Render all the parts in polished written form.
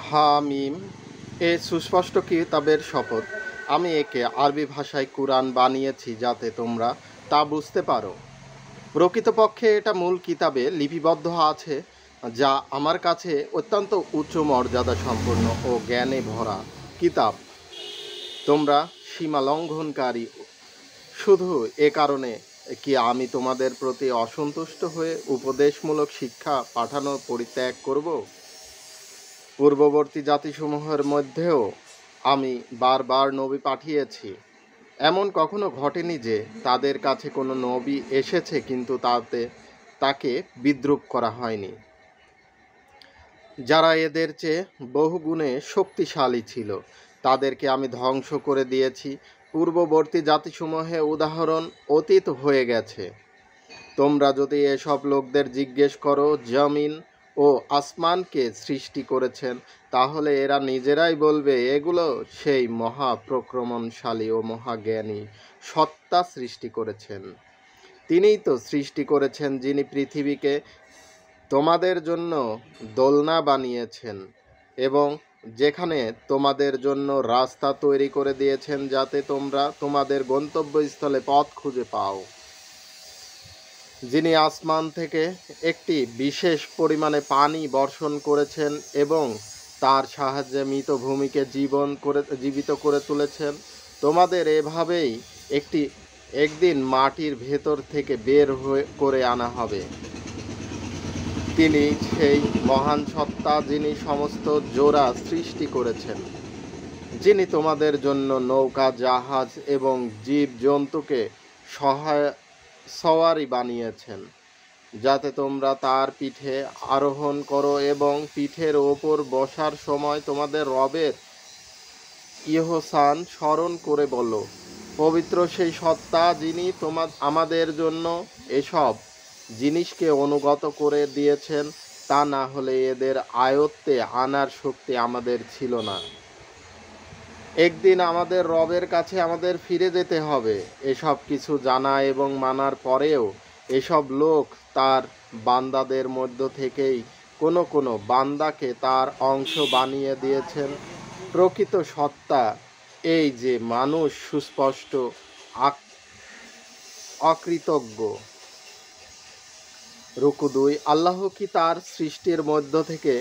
হামিম এ সুস্পষ্ট কিতাবের শপথ। আমি একে আরবি ভাষায় কুরআন বানিয়েছি যাতে তোমরা তা বুঝতে পারো। প্রকৃতপক্ষে এটা মূল কিতাবে লিপিবদ্ধ আছে, যা আমার কাছে অত্যন্ত উচ্চ মর্যাদা সম্পন্ন ও জ্ঞানে ভরা কিতাব। তোমরা সীমা লঙ্ঘনকারী শুধু এ কারণে কি আমি তোমাদের প্রতি অসন্তুষ্ট হয়ে উপদেশমূলক শিক্ষা পাঠানো পরিত্যাগ করব? পূর্ববর্তী জাতিসমূহের মধ্যেও আমি বারবার নবী পাঠিয়েছি। এমন কখনো ঘটেনি যে তাদের কাছে কোনো নবী এসেছে কিন্তু তাকে বিদ্রূপ করা হয়নি। যারা এদের চেয়ে বহুগুণে শক্তিশালী ছিল তাদেরকে আমি ধ্বংস করে দিয়েছি। পূর্ববর্তী জাতিসমূহে উদাহরণ অতীত হয়ে গেছে। তোমরা যদি এসব লোকদের জিজ্ঞেস করো জমিন ও আসমানকে সৃষ্টি করেছেন, তাহলে এরা নিজেরাই বলবে এগুলো সেই মহাপ্রক্রমণশালী ও মহাজ্ঞানী সত্তা সৃষ্টি করেছেন। তিনিই তো সৃষ্টি করেছেন যিনি পৃথিবীকে তোমাদের জন্য দোলনা বানিয়েছেন এবং যেখানে তোমাদের জন্য রাস্তা তৈরি করে দিয়েছেন যাতে তোমরা তোমাদের গন্তব্যস্থলে পথ খুঁজে পাও। যিনি আসমান থেকে একটি বিশেষ পরিমাণে পানি বর্ষণ করেছেন এবং তার সাহায্যে মৃত ভূমিকে জীবিত করে তুলেছেন। তোমাদের এভাবেই একদিন মাটির ভেতর থেকে বের করে আনা হবে। তিনি সেই মহান সত্তা যিনি সমস্ত জোড়া সৃষ্টি করেছেন, যিনি তোমাদের জন্য নৌকা, জাহাজ এবং জীবজন্তুকে সওয়ারি বানিয়েছেন যাতে তোমরা তার পিঠে আরোহণ করো এবং পিঠের ওপর বসার সময় তোমাদের রবের ইহসান স্মরণ করে বলো, পবিত্র সেই সত্তা যিনি আমাদের জন্য এসব জিনিসকে অনুগত করে দিয়েছেন। তা না হলে এদের আয়ত্তে আনার শক্তি আমাদের ছিল না। একদিন আমাদের রবের কাছে আমাদের ফিরে যেতে হবে। এসব কিছু জানা এবং মানার পরেও এসব লোক তার বান্দাদের মধ্য থেকেই কোনো কোনো বান্দাকে তার অংশ বানিয়ে দিয়েছেন। প্রকৃত সত্তা এই যে মানুষ সুস্পষ্ট অকৃতজ্ঞ। রুকু 2। আল্লাহ কি তার সৃষ্টির মধ্য থেকে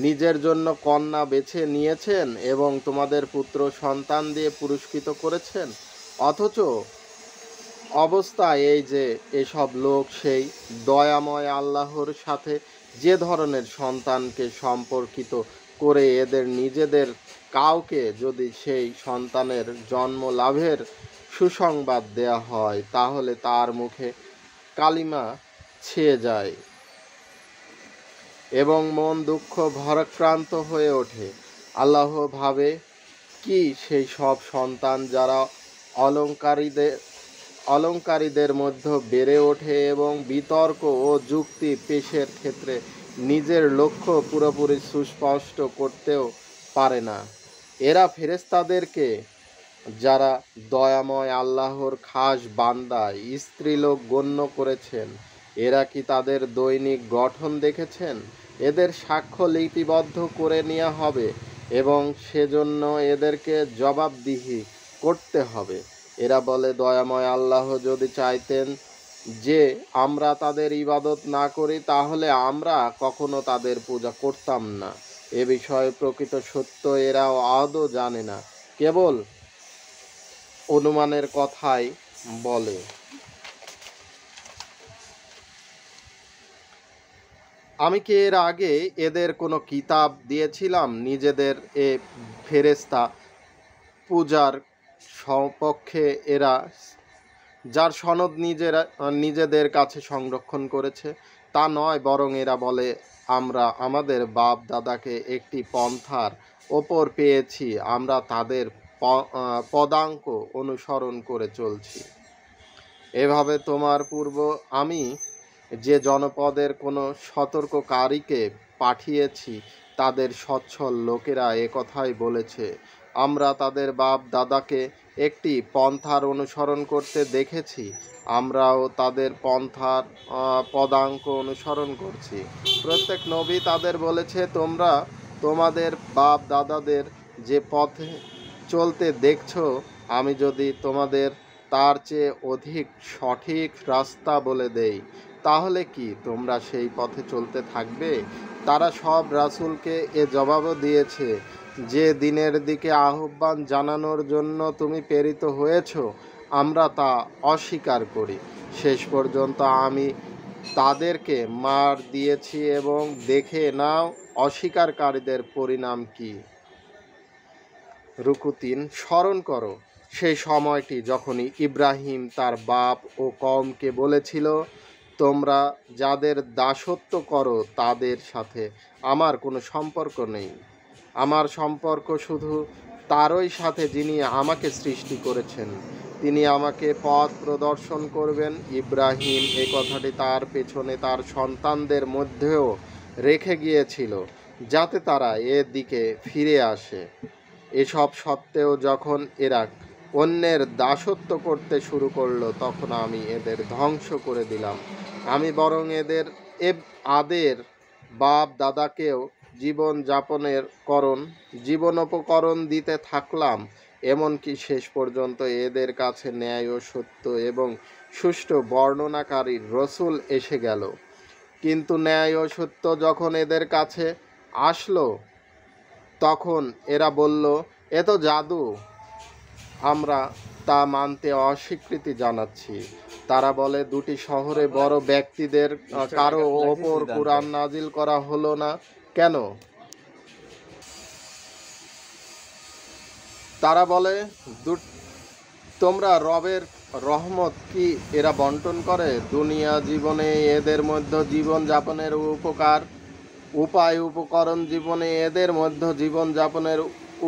নিজের জন্য কন্যা বেছে নিয়েছেন এবং তোমাদের পুত্র সন্তান দিয়ে পুরস্কৃত করেছেন? অথচ অবস্থা এই যে এসব লোক সেই দয়াময় আল্লাহর সাথে যে ধরনের সন্তানকে সম্পর্কিত করে এদের নিজেদের কাউকে যদি সেই সন্তানের জন্ম লাভের সুসংবাদ দেয়া হয় তাহলে তার মুখে কালিমা ছেয়ে যায় এবং মন দুঃখ ভারাক্রান্ত হয়ে ওঠে। আল্লাহ ভাবে কি সেই সব সন্তান যারা অলঙ্কারীদের মধ্যে বেড়ে ওঠে এবং বিতর্ক ও যুক্তি পেশের ক্ষেত্রে নিজের লক্ষ্য পুরোপুরি সুস্পষ্ট করতেও পারে না। এরা ফেরেশতাদেরকে যারা দয়াময় আল্লাহর খাস বান্দা স্ত্রীলোক গণ্য করেছেন, এরা কি তাদের দৈনিক গঠন দেখেছেন? এদের সাক্ষ্য লিপিবদ্ধ করে নেওয়া হবে এবং সেজন্য এদেরকে জবাবদিহি করতে হবে। এরা বলে দয়াময় আল্লাহ যদি চাইতেন যে আমরা তাদের ইবাদত না করি তাহলে আমরা কখনো তাদের পূজা করতাম না। এ বিষয়ে প্রকৃত সত্য এরা আদৌ জানে না, কেবল অনুমানের কথাই বলে। আমি কি এর আগে এদের কোনো কিতাব দিয়েছিলাম নিজেদের এ ফেরেশতা পূজার সপক্ষে এরা যার সনদ নিজেদের কাছে সংরক্ষণ করেছে? তা নয়, বরং এরা বলে আমরা আমাদের বাপ দাদাকে একটি পন্থার ওপর পেয়েছি, আমরা তাদের পদাঙ্ক অনুসরণ করে চলছি। এভাবে তোমার পূর্ব আমি যে জনপদের কোনো সতর্ককারীকে পাঠিয়েছি তাদের সচ্ছল লোকেরা একথাই বলেছে, আমরা তাদের বাপ দাদাকে একটি পন্থার অনুসরণ করতে দেখেছি, আমরাও তাদের পন্থার পদাঙ্ক অনুসরণ করছি। প্রত্যেক নবী তাদের বলেছে তোমরা তোমাদের বাপ দাদাদের যে পথে চলতে দেখছো, আমি যদি তোমাদের তার চেয়ে অধিক সঠিক রাস্তা বলে দেই, তাহলে কি তোমরা সেই পথে চলতে থাকবে? তারা সব রাসূলকে এ জবাবও দিয়েছে, যে দিনের দিকে আহ্বান জানানোর জন্য তুমি প্রেরিত হয়েছ, আমরা তা অস্বীকার করি। শেষ পর্যন্ত আমি তাদেরকে মার দিয়েছি, এবং দেখে নাও অস্বীকারীদের পরিণাম কি। রুকু ৩। স্মরণ করো সেই সময়টি যখন ইব্রাহিম তার বাপ ও কওমকে বলেছিল, তোমরা যাদের দাসত্ব করো তাদের সাথে আমার কোনো সম্পর্ক নেই। আমার সম্পর্ক শুধু তারই সাথে যিনি আমাকে সৃষ্টি করেছেন। তিনি আমাকে পথ প্রদর্শন করবেন। ইব্রাহিম এ কথাটি তার পেছনে তার সন্তানদের মধ্যেও রেখে গিয়েছিল, যাতে তারা এর দিকে ফিরে আসে। এসব সত্ত্বেও যখন এরা অন্যের দাসত্ব করতে শুরু করলো, তখন আমি এদের ধ্বংস করে দিলাম। আমি বরং আদের বাপ দাদাকেও জীবনোপকরণ দিতে থাকলাম, এমনকি শেষ পর্যন্ত এদের কাছে ন্যায় ও সত্য এবং সুষ্ঠু বর্ণনাকারী রসূল এসে গেল। কিন্তু ন্যায় ও সত্য যখন এদের কাছে আসলো, তখন এরা বলল, এ তো জাদু, আমরা তা মানতে অস্বীকৃতি জানাচ্ছি। তারা বলে, দুটি শহরে বড় ব্যক্তিদের কারো ওপর কুরআন নাজিল করা হলো না কেন? তারা বলে, তোমরা রবের রহমত কি এরা বন্টন করে? দুনিয়া জীবনে এদের মধ্যে জীবন যাপনের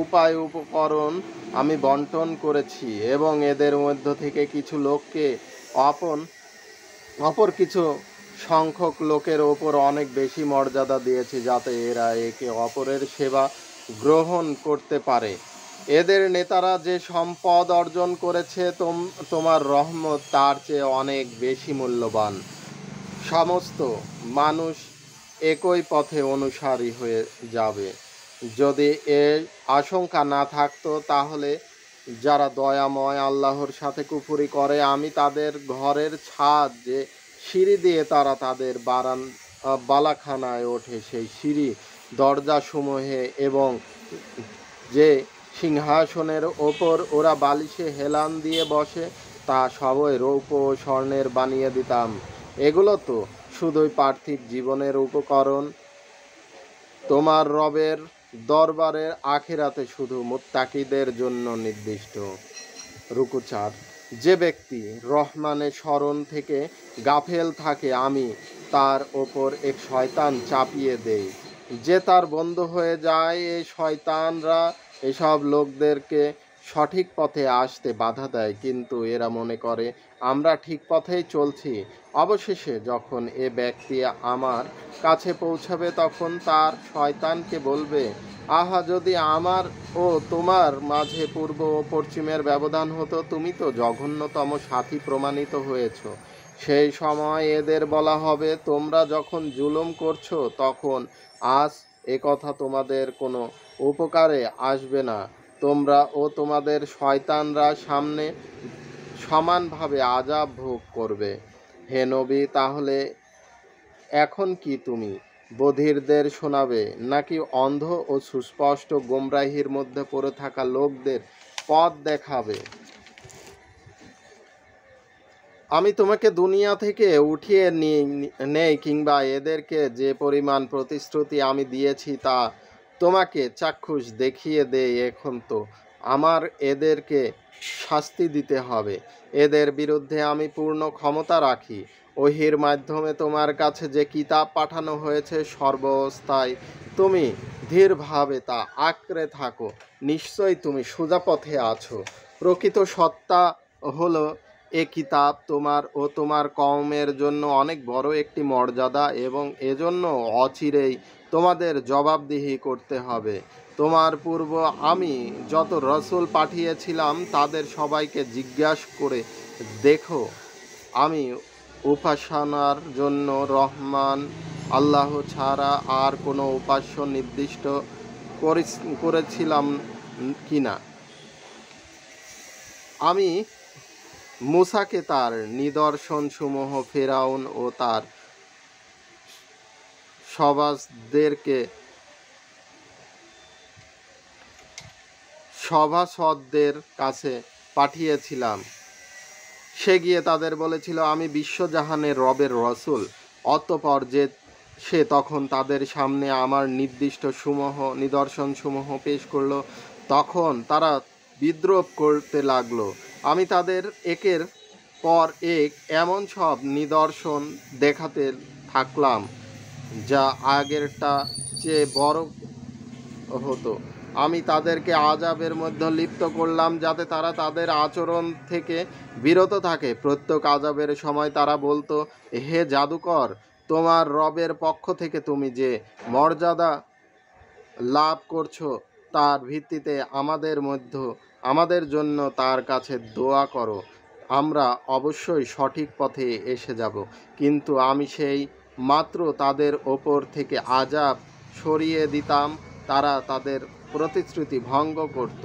উপায় উপকরণ আমি বন্টন করেছি, এবং এদের মধ্য থেকে কিছু লোককে অপর কিছু সংখ্যক লোকের ওপর অনেক বেশি মর্যাদা দিয়েছি, যাতে এরা একে অপরের সেবা গ্রহণ করতে পারে। এদের নেতারা যে সম্পদ অর্জন করেছে, তোমার রহমত তার চেয়ে অনেক বেশি মূল্যবান। সমস্ত মানুষ একই পথে অনুসারী হয়ে যাবে। যদি এ আশঙ্কা না থাকতো, তাহলে যারা দয়াময় আল্লাহর সাথে কুফরি করে, আমি তাদের ঘরের ছাদ যে সিঁড়ি দিয়ে তারা তাদের বালাখানায় ওঠে, সেই সিঁড়ি দরজাসমূহে এবং যে সিংহাসনের ওপর ওরা বালিশে হেলান দিয়ে বসে, তা সবই রৌপ্য ও স্বর্ণের বানিয়ে দিতাম। এগুলো তো শুধুই পার্থিব জীবনের উপকরণ। তোমার রবের দরবারে আখিরাতে শুধু মুত্তাকিদের জন্য নির্দিষ্ট। রুকু ৪। যে ব্যক্তি রহমানের স্মরণ থেকে গাফেল থাকে, আমি তার ওপর এক শয়তান চাপিয়ে দেই, যে তার বন্ধু হয়ে যায়। এই শয়তানরা এসব লোকদেরকে সঠিক পথে আসতে বাধা দেয়, কিন্তু এরা মনে করে আমরা ঠিক পথেই চলছি। অবশেষে যখন এ ব্যক্তি আমার কাছে পৌঁছাবে, তখন তার শয়তানকে বলবে, আহা, যদি আমার ও তোমার মাঝে পূর্ব ও পশ্চিমের ব্যবধান হতো, তুমি তো জঘন্যতম সাথী প্রমাণিত হয়েছ। সেই সময় এদের বলা হবে, তোমরা যখন জুলুম করছো, তখন আজ এ কথা তোমাদের কোনো উপকারে আসবে না। তোমরা ও তোমাদের শয়তানরা সামনে সমানভাবে আযাব ভোগ করবে। হে নবী, তাহলে এখন কি তুমি বধিরদের শোনাবে, নাকি অন্ধ ও সুস্পষ্ট গোমরাহির মধ্যে পড়ে থাকা লোকদের পথ দেখাবে? আমি তোমাকে দুনিয়া থেকে উঠিয়ে নেই, কিংবা এদেরকে যে পরিমাণ প্রতিশ্রুতি আমি দিয়েছি তা তোমাকে চাক্ষুষ দেখিয়ে দেই, এখন তো আমার এদেরকে শাস্তি দিতে হবে। এদের বিরুদ্ধে আমি পূর্ণ ক্ষমতা রাখি। ওহীর মাধ্যমে তোমার কাছে যে কিতাব পাঠানো হয়েছে, সর্বাবস্থায় তুমি ধীরভাবে তা আঁকড়ে থাকো। নিশ্চয়ই তুমি সোজা পথে আছো। প্রকৃত সত্তা হলো, এ কিতাব তোমার ও তোমার কওমের জন্য অনেক বড় একটি মর্যাদা, এবং এজন্য অচিরেই তোমাদের জবাবদিহি করতে হবে। তোমার পূর্ব আমি যত রসূল পাঠিয়েছিলাম, তাদের সবাইকে জিজ্ঞাসা করে দেখো, আমি উপাসনার জন্য রহমান আল্লাহ ছাড়া আর কোনো উপাস্য নির্দিষ্ট করেছিলাম কিনা। আমি মূসাকে তার নিদর্শনসমূহ, ফেরাউন ও তার সভাসদদের কাছে পাঠিয়েছিলাম। সে গিয়ে তাদের বলেছিল, আমি বিশ্বজাহানের রবের রসুল। অতঃপর সে তখন তাদের সামনে আমার নিদর্শনসমূহ পেশ করল। তখন তারা বিদ্রোহ করতে লাগলো। আমি তাদের একের পর এক এমন সব নিদর্শন দেখাতে থাকলাম যা আগেরটা চেয়ে বড় হতো। আমি তাদেরকে আযাবের মধ্যে লিপ্ত করলাম যাতে তারা তাদের আচরণ থেকে বিরত থাকে। প্রত্যেক আযাবের সময় তারা বলতো, হে জাদুকর, তোমার রবের পক্ষ থেকে তুমি যে মর্যাদা লাভ করছো তার ভিত্তিতে আমাদের জন্য তার কাছে দোয়া করো, আমরা অবশ্যই সঠিক পথে এসে যাব। কিন্তু আমি সেই মাত্র তাদের ওপর থেকে আযাব সরিয়ে দিতাম, তারা তাদের প্রতিশ্রুতি ভঙ্গ করত।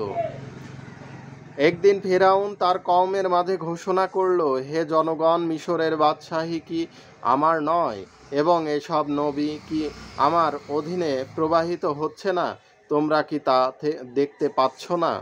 একদিন ফেরাউন তার কওমের মাঝে ঘোষণা করল, হে জনগণ, মিশরের বাদশাহী কি আমার নয় এবং এসব নবী কি আমার অধীনে প্রবাহিত হচ্ছে না? তোমরা কি তা দেখতে পাচ্ছ না?